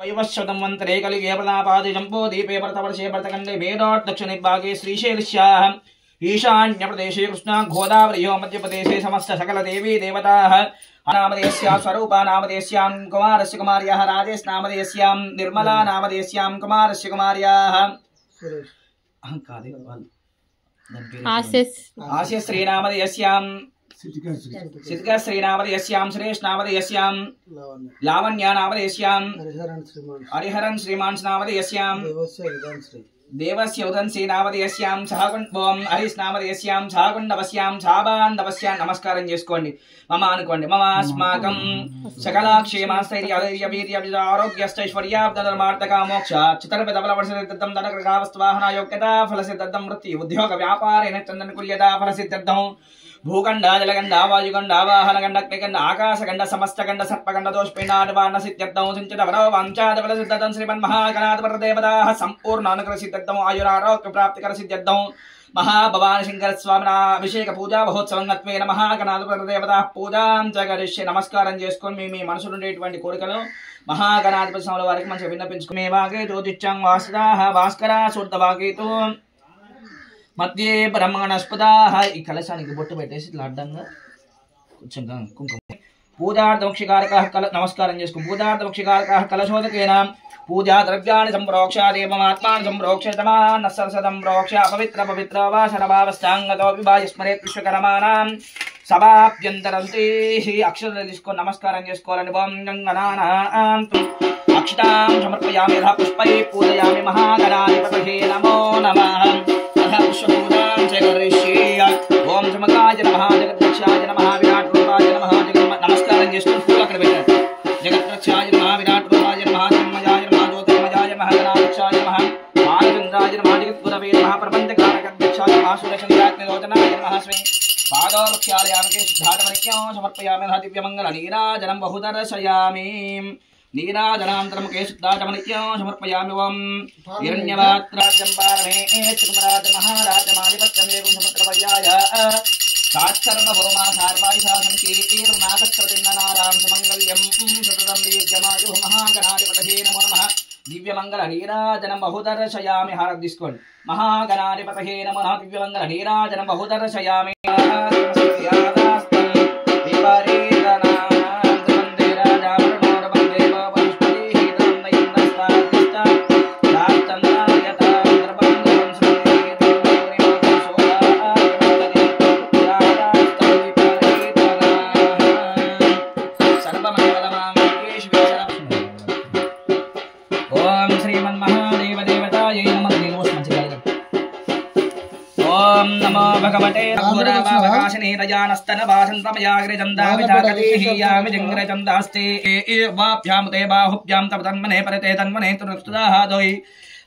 वैवस्वतंवंतरे कलिगे प्रतापादि जंपो दीपे भरतवर्षे भरतखंडे वेदोत् दक्षिणे भागे श्रीशैलस्याः ईशान्य प्रदेशे कृष्णा गोदावर्यो मध्य प्रदेशे समस्त सकल देवी देवताः नामधेयस्यां स्वरूपा नामधेयस्यां कुमारस्य कुमार्याः राजेश नामधेयस्यां निर्मला नामधेयस्यां कुमारस्य कुमार्याः आस्य श्री नामधेयस्यां सिद्धिका श्री नामधेयस्यां श्रेष्ठ नामधेयस्यां लावण्या नामधेयस्यां हरिहरन श्रीमांस नामधेयस्यां देवस्य उदंसी नामधेयस्यां सहकुंडं हरिस नामधेयस्यां सहकुंडवस्यां साबांधवस्यां नमस्कारं చేసుకోండి మమ అనుకోండి మమ అస్మాకం సకలాక్షేమాస్థైర్య ఆరోగ్య వీర్య ఆరోగ్యష్టైశ్వర్యాబ్ధర్మార్థక మోక్ష చిత్తరపదబలవర్షిద్దం ధనగ్రహావస్తవాహన యోగ్యత ఫలసిద్ధం వృత్తి ఉద్యోగ వ్యాపారేణ చందన కుల్యత ఫలసిద్ధం भूखंड जलगंड वायुगंड वाहनगंड अग्निगंड आकाशगंड समस्तगंड सर्पगंड दोषपिंडान सिद्ध्यर्थं सिंचित वरो वाञ्छादबल सिद्धतं श्रीमन्महागणाधिपति देवताः संपूर्ण अनुग्रह सिद्ध्यर्थं आयुरारोग्य प्राप्तिकर सिद्ध्यर्थं महाभवानी शंकर स्वामिना अभिषेक पूजा महोत्सवंगत्वेन महागणाधिपति देवताः पूजां च करिष्ये నమస్కారం చేసుకొని మీ మనసులో ఉండేటువంటి కోరికలు మహాగణాధిపతి స్వామి వారికి మంచిగా విన్నపించుకునే వాగే జ్యోతిష్యం వాసుదాః భాస్కర శుద్ధవాగేతో మధ్యే బ్రహ్మణస్పదాః ఈ కలశానికి బొట్టు పెట్టేసి ఇట్లా అడ్డంగా కొంచెం కుంకుమ పూజార్థమక్షికారకః నమస్కారం చేసుకుని పూజార్థమక్షికారకః కలశోదకేన పూజా ద్రవ్యాన్ని సంప్రోక్ష దేవమాత్మాన్ని సంప్రోక్ష తమాన్న సరసదం ప్రోక్ష పవిత్ర పవిత్ర వాసనభావస్థాంగతో విభాయ స్మరేత్ విశ్వకర్మాణం సభాభ్యంతరంతే అక్షరాలు తీసుకొని నమస్కారం చేసుకోవాలని ఓం గంగనానాం అక్షతాం సమర్పయామి యథా పుష్పై పూజయామి మహాగణాధిపతయే నమో నమః पुष्पूजां च करिष्ये ओम समकाय नमः जगद्रक्षाय नमः विराट रूपाय नमः नमस्कारं చేసుకొని పూలు అక్కడ పెట్టండి जगद्रक्षाय नमः विराट रूपाय नमः धर्मजाय नमः ज्योतिर्मयाय नमः गणाध्यक्षाय नमः बालचंद्राय नमः जगद्गुरवे नमः प्रपंचकारकध्यक्षाय नमः सूर्यचंद्राग्निरोचनाय नमः स्वे पादोक्षालयामके सिद्धार्थमर्घ्यं समर्पयामि दिव्यमङ्गलनीराजनं बहुदर्शयामि नीराजनान्तरं केशुद्धाचमनित्यं समर्पयामि ओम हिरण्यवात्राज्यं पारमे चिकुमराज महाराजमाधिपत्यमेवं समत्रपर्याय साक्षरभौमा सार्वायुषा संकीर्णाकस्त्रदिन्ननारां समङ्गल्यं सततं दीर्घमायुः महागणाधिपतये नमो नमः दिव्यमङ्गलनीराजनं बहुदर्शयामि हारदिस्कोन् महागणाधिपतये नमो नमः दिव्यमङ्गलनीराजनं बहुदर्शयामि भगवते रघुरावाकाशने रजानस्तन भाषन्तमयाग्रचन्दाविचाकतिहियामि जङ्ग्रचन्दास्ते वाभ्यां बाहुभ्यां तव तन्मने परते तन्मने तुरुक्तदाहादोयि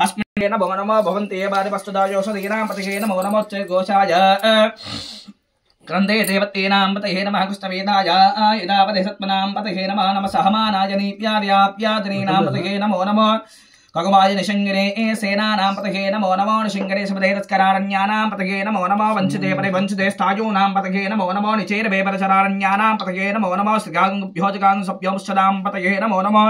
अस्मिन् नमो नमो भवन्ते बाधिपस्तुदायोषधीनां पतिहे नमो नमोच्च घोषाय क्रन्दे देवतेनां पतये नमः कृष्णवेदाय यदावदे सत्मनां पतये नमः नमः सहमानाय नीप्याव्याप्यादिनीनां पतये नमो नमः कगवाय निशंगिरे सेनानां पतये नमो नमो निशंगिरे सुभदेरस्करारण्यानां पतये नमो नमो वंशिते परिवंशिते स्थायूनां पतये नमो नमो निचेरवे परचरारण्यानां पतये नमो नमो श्रीगाङ्गभ्योजगाङ्गसभ्योंशदां पतये नमो नमो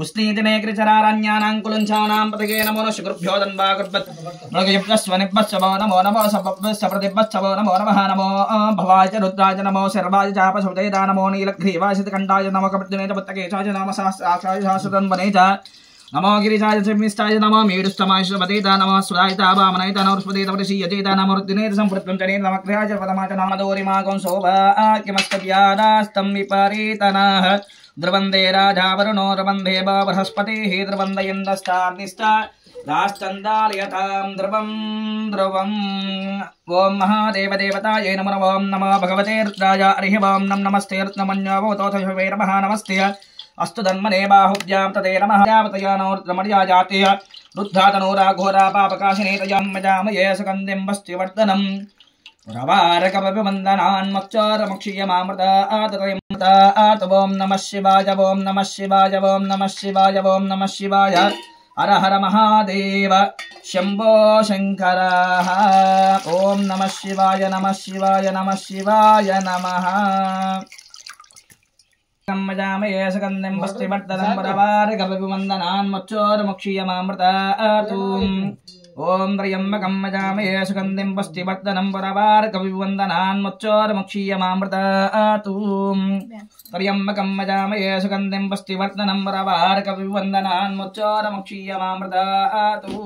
उस्नीतिनेकृचरारण्यानां कुलञ्चानां पतये नमो नमः शुक्रभ्यो दन्वागुर्वत् मृगयुक्तस्वनिभ्यश्चवो नमो नमो सप्रतिभ्यश्चवो नमो नमः नमो भवाय च रुद्राय नमो सर्वाय चापसुतेदा नमो नीलग्रीवासितकण्ठाय नमो कपितुने च पुत्तकेशाय नमः सहस्राक्षाय सहस्रतन्वने च नमो गिरिजाय चिमिष्टाय नमो मीडुष्टमाय श्रवदेता नमः सुरायता वामनयता नमस्पदेता वृषीयजेता नमो रुद्धिनेत संपृत्तं चने नमक्रियाय च पदमाच नाम दोरिमागं शोभा किमस्तव्यादास्तं विपरीतनः द्रवन्दे राजावरुणो द्रवन्दे बृहस्पतिः द्रवन्दयन्दस्तार्निष्ठा राश्चन्दालयतां ध्रुवं ध्रुवम् ओम महादेव देवतायै नमो ओम नमो भगवते रुद्राय हरिः ओम नमस्ते रत्नमन्योऽवतोऽथ शिवे नमः नमस्ते अस्तु धन्मने बाहुभ्यां तते नमः यावतयानोर्द्रमर्या जाते रुद्धातनोराघोरा पापकाशिने तयामजामये सकन्दिं वस्तिवर्धनम् रवारकपविवन्दनान्मच्चारमक्षीयमामृताततयमृतात् ओम नमः शिवाय ओम नमः शिवाय ओम नमः शिवाय ओम नमः शिवाय हर हर महादेव शंभो शंकर ओम नमः शिवाय नमः शिवाय नमः शिवाय नमः। कम्मजामये सुगन्धिं पुष्टिवर्धनं पुरवारिकविवन्दनान् मच्चोरमुक्षीयमामृतातु ॐ त्र्यम्बकं यजामहे सुगन्धिं पुष्टिवर्धनं पुरवारिकविवन्दनान् मच्चोरमुक्षीयमामृतातु त्र्यम्बकं यजामहे सुगन्धिं पुष्टिवर्धनं पुरवारिकविवन्दनान् मच्चोरमुक्षीयमामृतातु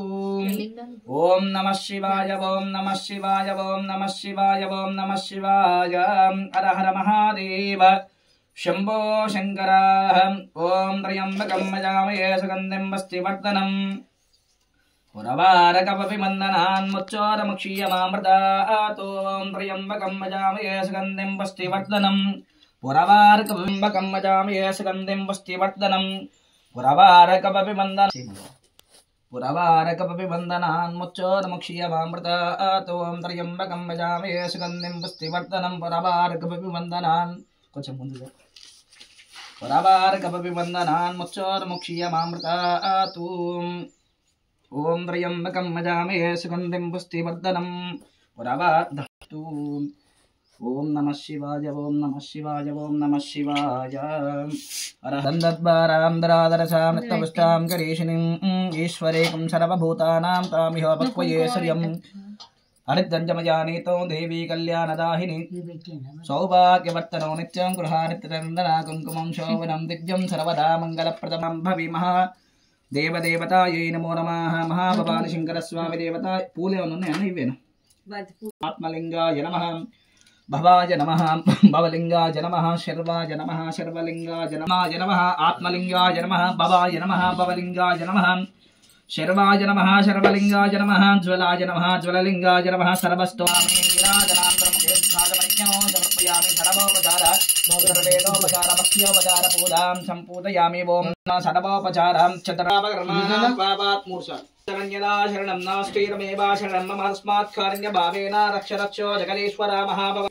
ॐ नमः शिवाय ॐ नमः शिवाय ॐ नमः शिवाय ॐ नमः शिवाय हर हर महादेव शंभो शंकर ओं त्र्यंबकं यजामहे सुगन्धिं पुष्टिवर्धनं पुरवारिकविवन्दनान् मच्चोरमुक्षीयमामृतातु ॐ त्र्यंबकं यजामहे सुगन्धिं पुष्टिवर्धनं पुरवारिकविवन्दनं यजामहे सुगन्धिं पुष्टिवर्धनं पुरवारिकविवन्दनान् मच्चोरमुक्षीयमामृतातु ॐ त्र्यंबकं यजामहे सुगन्धिं पुष्टिवर्धनं पुरवारिकविवन्दनान् కొంచెం ముందుగా పురవారికవివन्दనాन् మచ్చోర్ముక్షీయమామృతాతు ఓం త్ర్యంబకం యజామహే సుగంధిం పుష్టివర్ధనం పురవార్ధతు ఓం నమః శివాయ ఓం నమః శివాయ ఓం నమః శివాయ అరహందద్వారాంధ్రాదరసాం నిత్యపుష్టాం కరీషిణీం ఈశ్వరేకం సర్వభూతానాం తామిహ పక్వయే శ్రియం हरिद्रंजमयानीतो देवी कल्याणदाहिनी सौभाग्यवर्तनो नित्यं गृहानित्यनन्दना कुङ्कुमं शोभनं दिव्यं सर्वदा मङ्गलप्रदमं भवीमः देवदेवतायै नमो नमः महाभवानि शङ्करस्वामी देवता पूले इवेनु आत्मलिंगाय नमः भवाय नमः भवलिंगाय नमः शर्वाय नमः शर्वलिंगाय नमः आत्मलिंगाय नमः भवाय नमः भवलिंगाय नमः शर्वाय नमः शर्वलिंगाय नमः ज्वलाय नमः ज्वललिंगाय नमः सर्वस्वामी विराजनान्तरमुखेत्सादमज्ञो समर्पयामि सर्वोपचारः सर्वेदोपचारभक्त्योपचार पूजां सम्पूजयामि ओं सर्वोपचारं चतुरावकर्माणां पापात् मूर्छा शरण्यदा शरणं नास्तिरमेव शरणं मम तस्मात् कारुण्यभावेन रक्ष रक्षो जगदीश्वर महाभव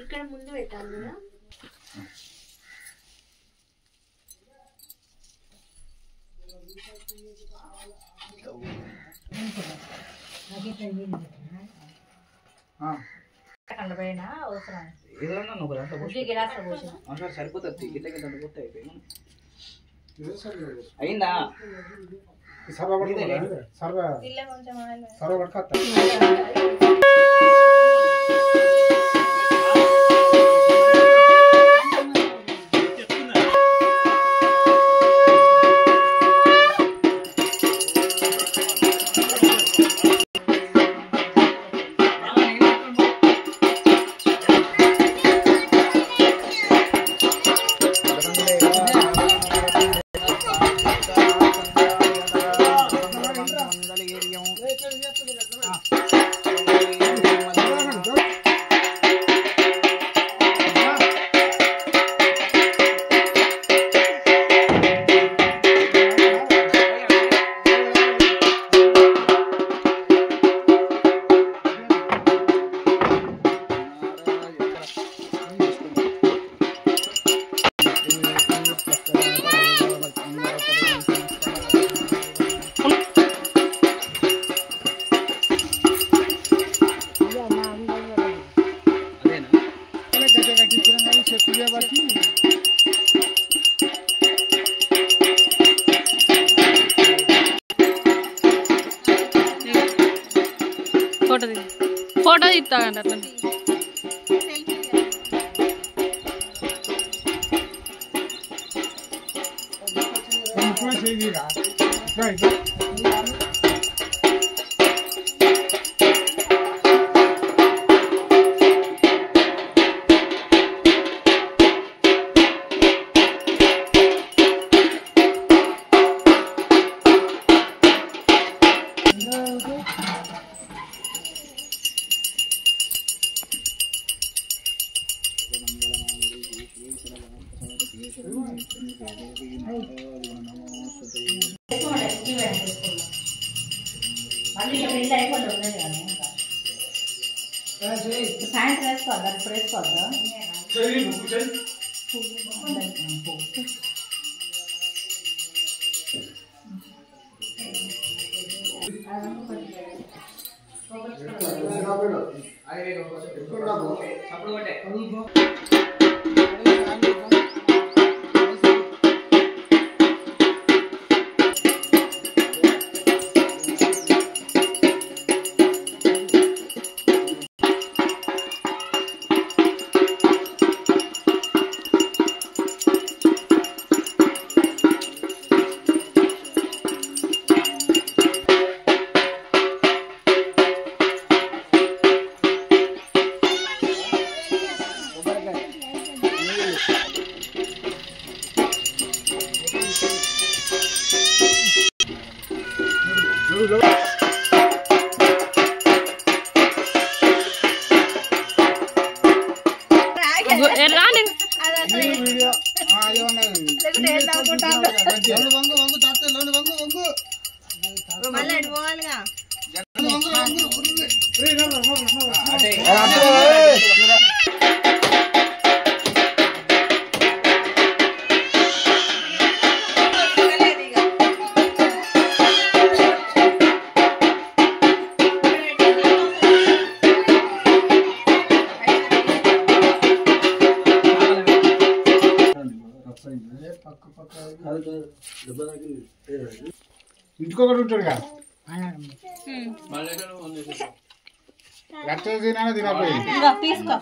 ఇక్కడ ముందు పెట్టాలి కదా సరిపోతుంది అయిందా फोटो दिता సాయంత్రం వేసుకోవద్దా ఇప్పుడు వేసుకోవద్దా ఇంటికొకటి ఉంటాడుగా రక్త తినా తినపోయి తీసుకో